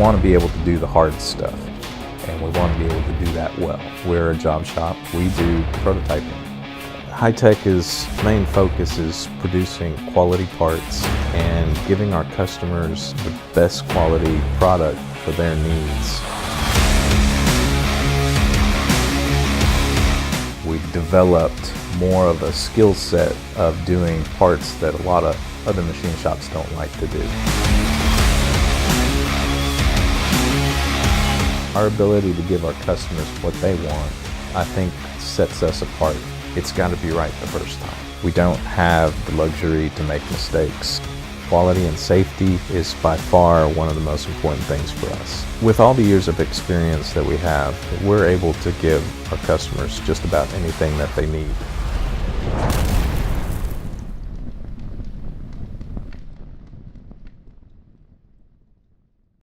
want to be able to do the hard stuff, and we want to be able to do that well. We're a job shop. We do prototyping. Hi-Tech's main focus is producing quality parts and giving our customers the best quality product for their needs. We've developed more of a skill set of doing parts that a lot of other machine shops don't like to do. Our ability to give our customers what they want, I think, sets us apart. It's got to be right the first time. We don't have the luxury to make mistakes. Quality and safety is by far one of the most important things for us. With all the years of experience that we have, we're able to give our customers just about anything that they need.